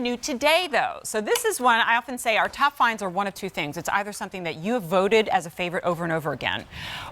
new today, though. So this is one, I often say our top finds are one of two things. It's either something that you have voted as a favorite over and over again,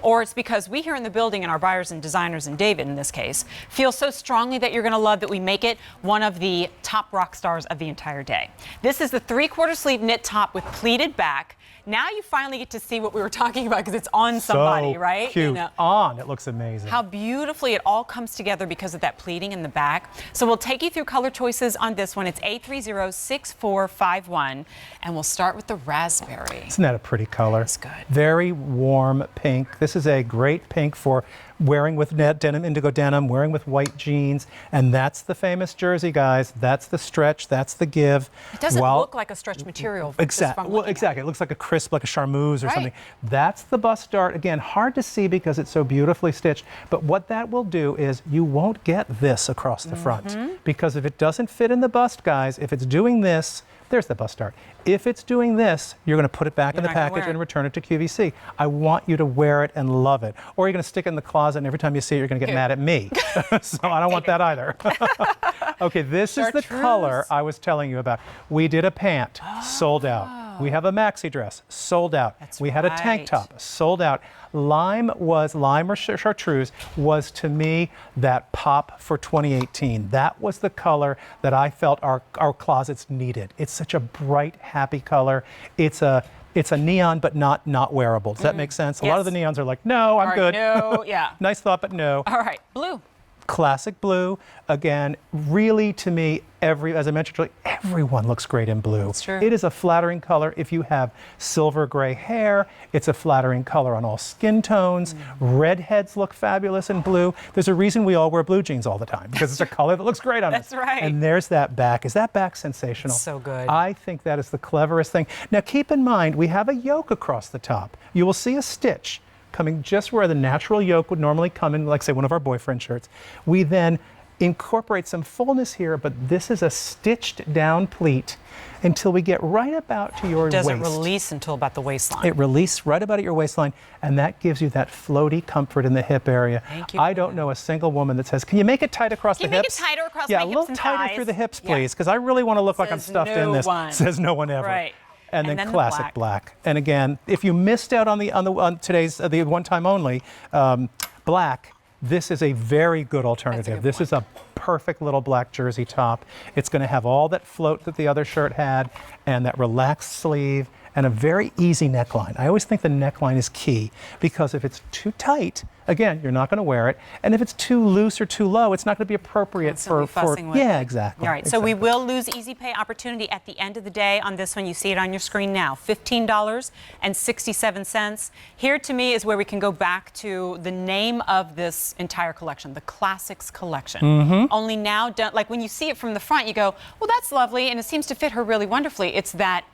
or it's because we here in the building and our buyers and designers, and David in this case, feel so strongly that you're going to love that we make it one of the top rock stars of the entire day. This is the 3/4 sleeve knit top with pleated back. Now you finally get to see what we were talking about because it's on somebody, so right? Cute. You know, on, it looks amazing. how beautifully it all comes together because of that pleating in the back. So we'll take you through color choices on this one. It's 830-6451, and we'll start with the raspberry. Isn't that a pretty color? It's good. Very warm pink. This is a great pink for wearing with net denim, indigo denim, wearing with white jeans, and that's the famous jersey, guys. That's the stretch. That's the give. It doesn't look like a stretch material. Exactly. Well, exactly. It looks like a crisp, like a charmeuse or Right. something. That's the bust dart. Again, hard to see because it's so beautifully stitched. But what that will do is you won't get this across the front, because if it doesn't fit in the bust, guys, if it's doing this, there's the bust dart. If it's doing this, you're going to put it back in the package and return it to QVC. I want you to wear it and love it. Or you're going to stick it in the closet, and every time you see it, you're going to get mad at me. So I don't want that either. Okay, this is the color I was telling you about. We did a pant, sold out. We have a maxi dress, sold out. We had a tank top, sold out. Lime or chartreuse was, to me, that pop for 2018. That was the color that I felt our closets needed. It's such a bright, happy color. It's a neon, but not wearable. Does that make sense? A lot of the neons are like, no, I'm good. No, yeah. Nice thought, but no. All right, blue. Classic blue. Again, really, to me, as I mentioned, everyone looks great in blue. That's true. It is a flattering color. If you have silver gray hair, it's a flattering color on all skin tones. Redheads look fabulous in blue. There's a reason we all wear blue jeans all the time, because it's a color that looks great on us. That's right. And there's that back. Is that back sensational? It's so good. I think that is the cleverest thing. Now, keep in mind, we have a yoke across the top. You will see a stitch coming just where the natural yoke would normally come in, like, say, one of our boyfriend shirts. We then incorporate some fullness here, but this is a stitched down pleat until we get right about to your waist. It doesn't release until about the waistline. It releases right about at your waistline, and that gives you that floaty comfort in the hip area. Thank you. I don't know a single woman that says, can you make it tight across the hips? Can you make it tighter across my hips and thighs? Yeah, a little tighter through the hips, please, because I really want to look like I'm stuffed in this. Says no one ever. Right. And then classic black. And again, if you missed out on today's the one time only black, this is a very good alternative. This is a perfect little black jersey top. It's going to have all that float that the other shirt had, and that relaxed sleeve, and a very easy neckline. I always think the neckline is key, because if it's too tight, again, you're not going to wear it. And if it's too loose or too low, it's not going to be appropriate for yeah, exactly. All right, so we will lose easy pay opportunity at the end of the day on this one. You see it on your screen now, $15.67. Here, to me, is where we can go back to the name of this entire collection, the Classics Collection. Only now, like when you see it from the front, you go, well, that's lovely, and it seems to fit her really wonderfully. It's that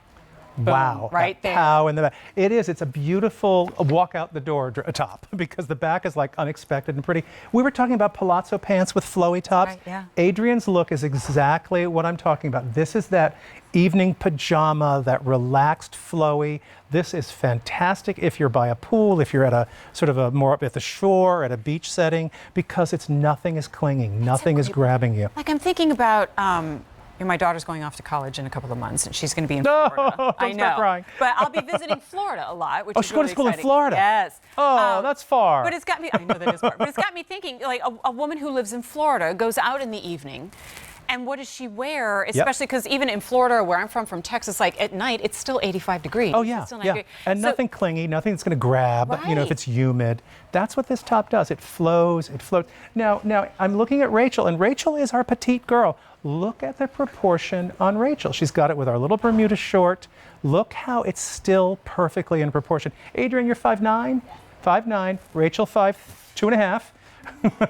wow, right there. Pow in the back. It is. It's a beautiful walk out the door top, because the back is like unexpected and pretty. We were talking about palazzo pants with flowy tops. Right, yeah. Adrian's look is exactly what I'm talking about. This is that evening pajama, that relaxed flowy. This is fantastic if you're by a pool, if you're at a sort of a more at the shore, at a beach setting, because nothing is clinging, nothing is grabbing you. Like, I'm thinking about my daughter's going off to college in a couple of months, and she's going to be in Florida. I know. Start crying. But I'll be visiting Florida a lot, which is she's going really to school exciting. in Florida? Yes. Oh, that's far. But it's got me, I know that is far, but it's got me thinking, like, a woman who lives in Florida goes out in the evening, and what does she wear? Especially because even in Florida, where I'm from Texas, like at night, it's still 85 degrees. Oh, yeah. It's still 90 degrees. And nothing clingy, nothing that's going to grab, you know, if it's humid. That's what this top does. It flows, it floats. Now, I'm looking at Rachel, and Rachel is our petite girl. Look at the proportion on Rachel. She's got it with our little Bermuda short. Look how it's still perfectly in proportion. Adrian, you're 5'9"? 5'9". Rachel, 2.5.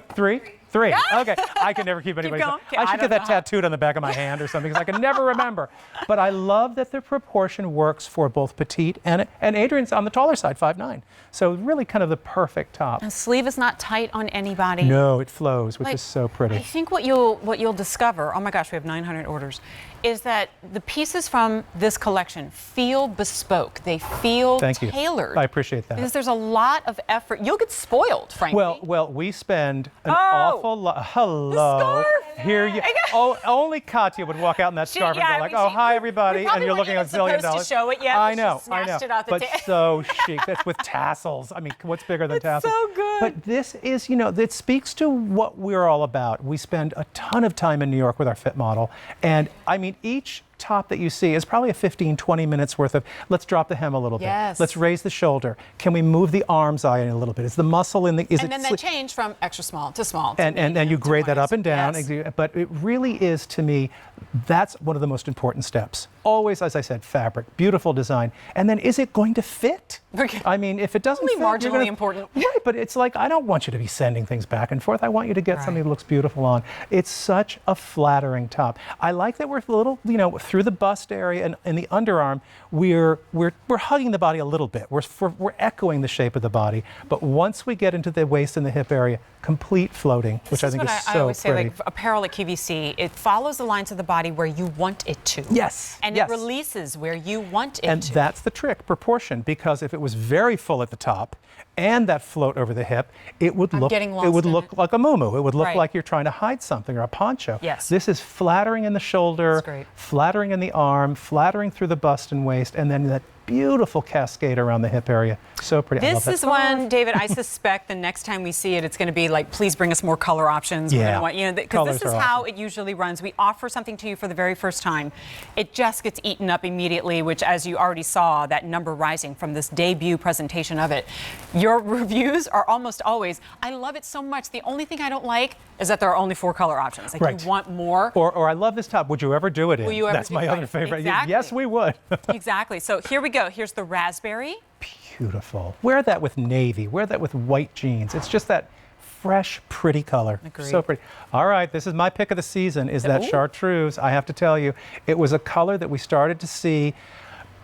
3. Okay, I can never keep anybody. I should get that tattooed on the back of my hand or something, because I can never remember. But I love that the proportion works for both petite and Adrian's on the taller side, 5'9". So really kind of the perfect top. The sleeve is not tight on anybody. No, it flows, which is so pretty. I think what you'll discover, oh my gosh, we have 900 orders, is that the pieces from this collection feel bespoke. They feel tailored. I appreciate that. Because there's a lot of effort. You'll get spoiled, frankly. Well, we spend an awful lot. Hello. The scarf. Here you. Oh, only Katya would walk out in that scarf and go like, "Oh, hi everybody," and you're looking at $1 zillion. To show it yet, I know. It out but so chic. That's with tassels. I mean, what's bigger than tassels? So good. But this is, it speaks to what we're all about. We spend a ton of time in New York with our fit model, and I mean, each top that you see is probably a 15-20 minutes worth of, let's drop the hem a little bit. Let's raise the shoulder. Can we move the arms eye in a little bit? Is the muscle in the, and then that change from extra small to small. And you grade that up and down. Yes. But it really is, to me, that's one of the most important steps. Always, as I said, fabric, beautiful design. And then is it going to fit? I mean, if it doesn't fit, marginally important. Right, but it's like, I don't want you to be sending things back and forth. I want you to get something that looks beautiful on. It's such a flattering top. I like that we're a little, through the bust area and in the underarm, we're hugging the body a little bit. We're echoing the shape of the body. But once we get into the waist and the hip area, complete floating, which I think is so pretty. I always say, like, apparel at QVC, it follows the lines of the body where you want it to. Yes. And it releases where you want it to. And that's the trick, proportion, because if it was very full at the top and that float over the hip, it would look like a muumuu. It would look like you're trying to hide something, or a poncho. Yes. This is flattering in the shoulder, flattering in the arm, flattering through the bust and waist, and then that beautiful cascade around the hip area. So pretty. This is one, David, I suspect the next time we see it, it's going to be like, please bring us more color options. Yeah. Because this is how it usually runs. We offer something to you for the very first time. It just gets eaten up immediately, which, as you already saw, that number rising from this debut presentation of it. Your reviews are almost always, I love it so much. The only thing I don't like is that there are only 4 color options. Like, you want more. Or I love this top. Would you ever do it in? Will you ever That's my other favorite. Exactly. Yes, we would. Exactly. So here we go. Here's the raspberry. Beautiful. Wear that with navy. Wear that with white jeans. It's just that fresh, pretty color. Agreed. So pretty. All right, this is my pick of the season, is that chartreuse. I have to tell you, it was a color that we started to see.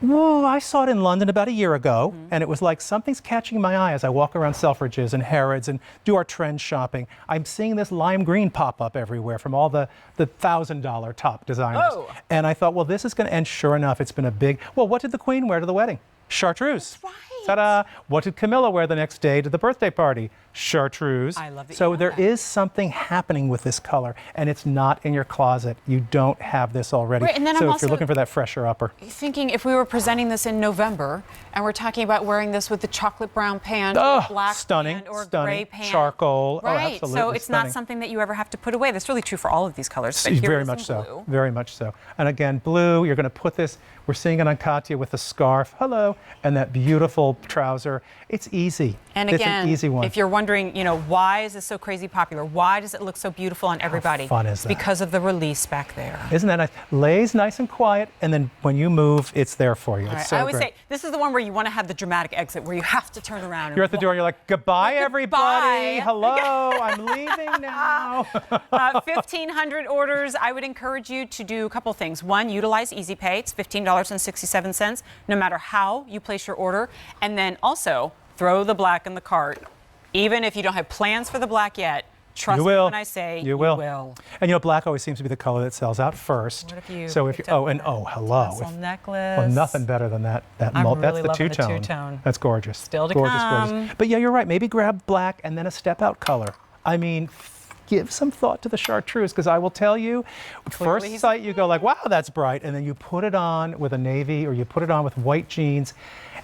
Well, I saw it in London about a year ago, and it was like something's catching my eye as I walk around Selfridges and Harrods and do our trend shopping. I'm seeing this lime green pop up everywhere from all the $1,000 top designers. Oh. And I thought, well, this is going to, and sure enough, it's been a big, well, what did the Queen wear to the wedding? Chartreuse. That's right. Ta-da! What did Camilla wear the next day to the birthday party? Chartreuse. I love it. So there is something happening with this color, and it's not in your closet. You don't have this already. Right, and then so if you're looking for that fresher upper. Thinking if we were presenting this in November, and we're talking about wearing this with the chocolate brown pant, or black stunning, pant, or stunning, gray pant. Charcoal. Right. Oh, absolutely. So it's not something that you ever have to put away. That's really true for all of these colors. But very much so. Very much so. And again, blue, you're going to put this, we're seeing it on Katya with the scarf, hello, and that beautiful trouser. It's easy. And again, it's an easy one. If you're wondering, why is this so crazy popular? Why does it look so beautiful on everybody? How fun is that? Because of the release back there. Isn't that nice? Lays nice and quiet, and then when you move, it's there for you. Right. It's so I always great. say, this is the one where you want to have the dramatic exit, where you have to turn around. You're at the door, and you're like, goodbye, everybody. Hello, I'm leaving now. 1,500 orders. I would encourage you to do a couple things. One, utilize Easy Pay. It's $15.67, no matter how you place your order. And then also, throw the black in the cart. Even if you don't have plans for the black yet, trust me when I say you will. And black always seems to be the color that sells out first. What if you so if you hello. Necklace. Well, nothing better than that I'm that's really the two-tone. That's gorgeous. Still to gorgeous, come. Gorgeous. But yeah, you're right. Maybe grab black and then a step out color. I mean, give some thought to the chartreuse, because I will tell you, first sight you go like, wow, that's bright, and then you put it on with a navy or you put it on with white jeans,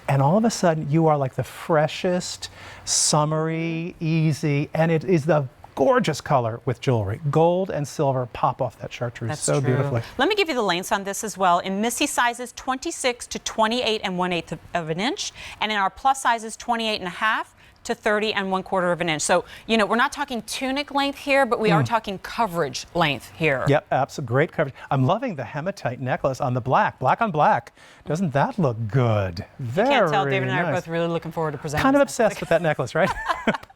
and all of a sudden you are like the freshest, summery, easy, and it is the gorgeous color with jewelry. Gold and silver pop off that chartreuse. That's so true. Beautifully. Let me give you the lengths on this as well. In Missy sizes 26 to 28 and 1/8 of an inch, and in our plus sizes 28 and a half to 30 and 1/4 of an inch. So, we're not talking tunic length here, but we are talking coverage length here. Yep, absolutely. Great coverage. I'm loving the hematite necklace on the black on black. Doesn't that look good? Very nice. You can't tell, David and I are both really looking forward to presenting Kind of obsessed with that necklace, right?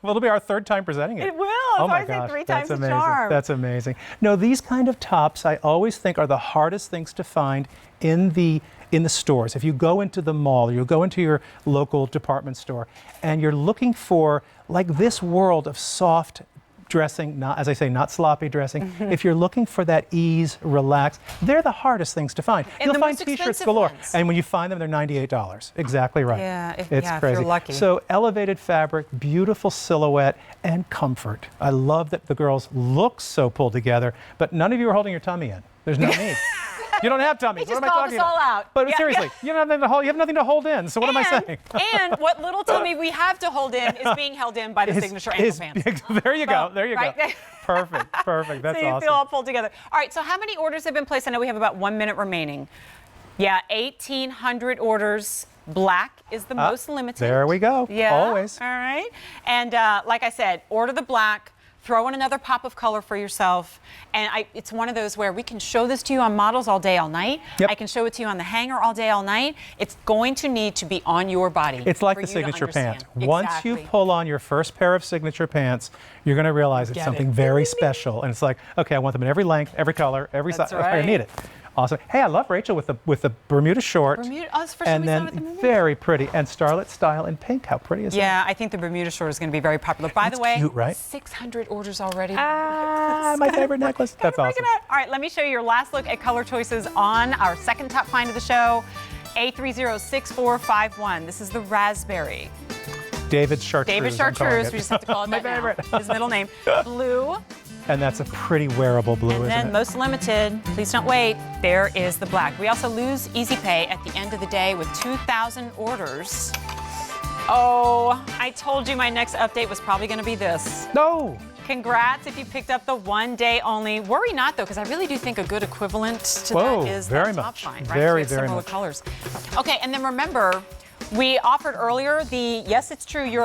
Well, it'll be our third time presenting it. It will. Oh my I gosh, say 3 times that's the amazing. charm. That's amazing. No, these kind of tops I always think are the hardest things to find in the stores. If you go into the mall, you go into your local department store, and you're looking for like this world of soft dressing, not, as I say, not sloppy dressing. If you're looking for that ease, relax, they're the hardest things to find. And You'll the find most t-shirts expensive galore, ones. and when you find them, they're $98. Exactly right. Yeah, if It's crazy. you're lucky. So elevated fabric, beautiful silhouette, and comfort. I love that the girls look so pulled together, but none of you are holding your tummy in. There's no need. You don't have tummies. He What just am I called talking us all about? out. But Yeah, seriously, you don't have nothing to hold. You have nothing to hold in. So what am I saying? And what little tummy we have to hold in is being held in by the signature ankle pants. There you go. Boom, There you right? go. Perfect. Perfect. That's So you awesome. feel all pulled together. All right, so how many orders have been placed? I know we have about 1 minute remaining. Yeah, 1,800 orders. Black is the most limited. There we go. Yeah. Always. All right. And like I said, order the black. Throw in another pop of color for yourself. And it's one of those where we can show this to you on models all day, all night. Yep. I can show it to you on the hanger all day, all night. It's going to need to be on your body. It's like for the you to signature pant. understand. Once you Exactly. pull on your first pair of signature pants, you're going to realize it's Get something it. very special. And it's like, okay, I want them in every length, every color, every size. That's I right. need it. Awesome. Hey, I love Rachel with the Bermuda short. Bermuda, oh, it's the first time and we saw then it at the movie. very pretty. And Starlet style in pink. How pretty is that? Yeah, I think the Bermuda short is going to be very popular. By the It's way, cute, right? 600 orders already. Ah, my favorite necklace. That's Kinda awesome. freaking out. All right, let me show you your last look at color choices on our second top find of the show, A306451. This is the raspberry. David Chartreuse. David I'm calling Chartreuse, it. we just have to call it My that now. favorite. His middle name. Blue, And that's a pretty wearable blue, and isn't then it? most limited, please don't wait, there is the black. We also lose Easy Pay at the end of the day with 2,000 orders. Oh, I told you my next update was probably going to be this. No. Congrats if you picked up the 1 day only. Worry not though, because I really do think a good equivalent to Whoa, that is very that top much. find, right? Very, We have very similar much. colors. Okay, and then remember, we offered earlier the, yes, it's true, you're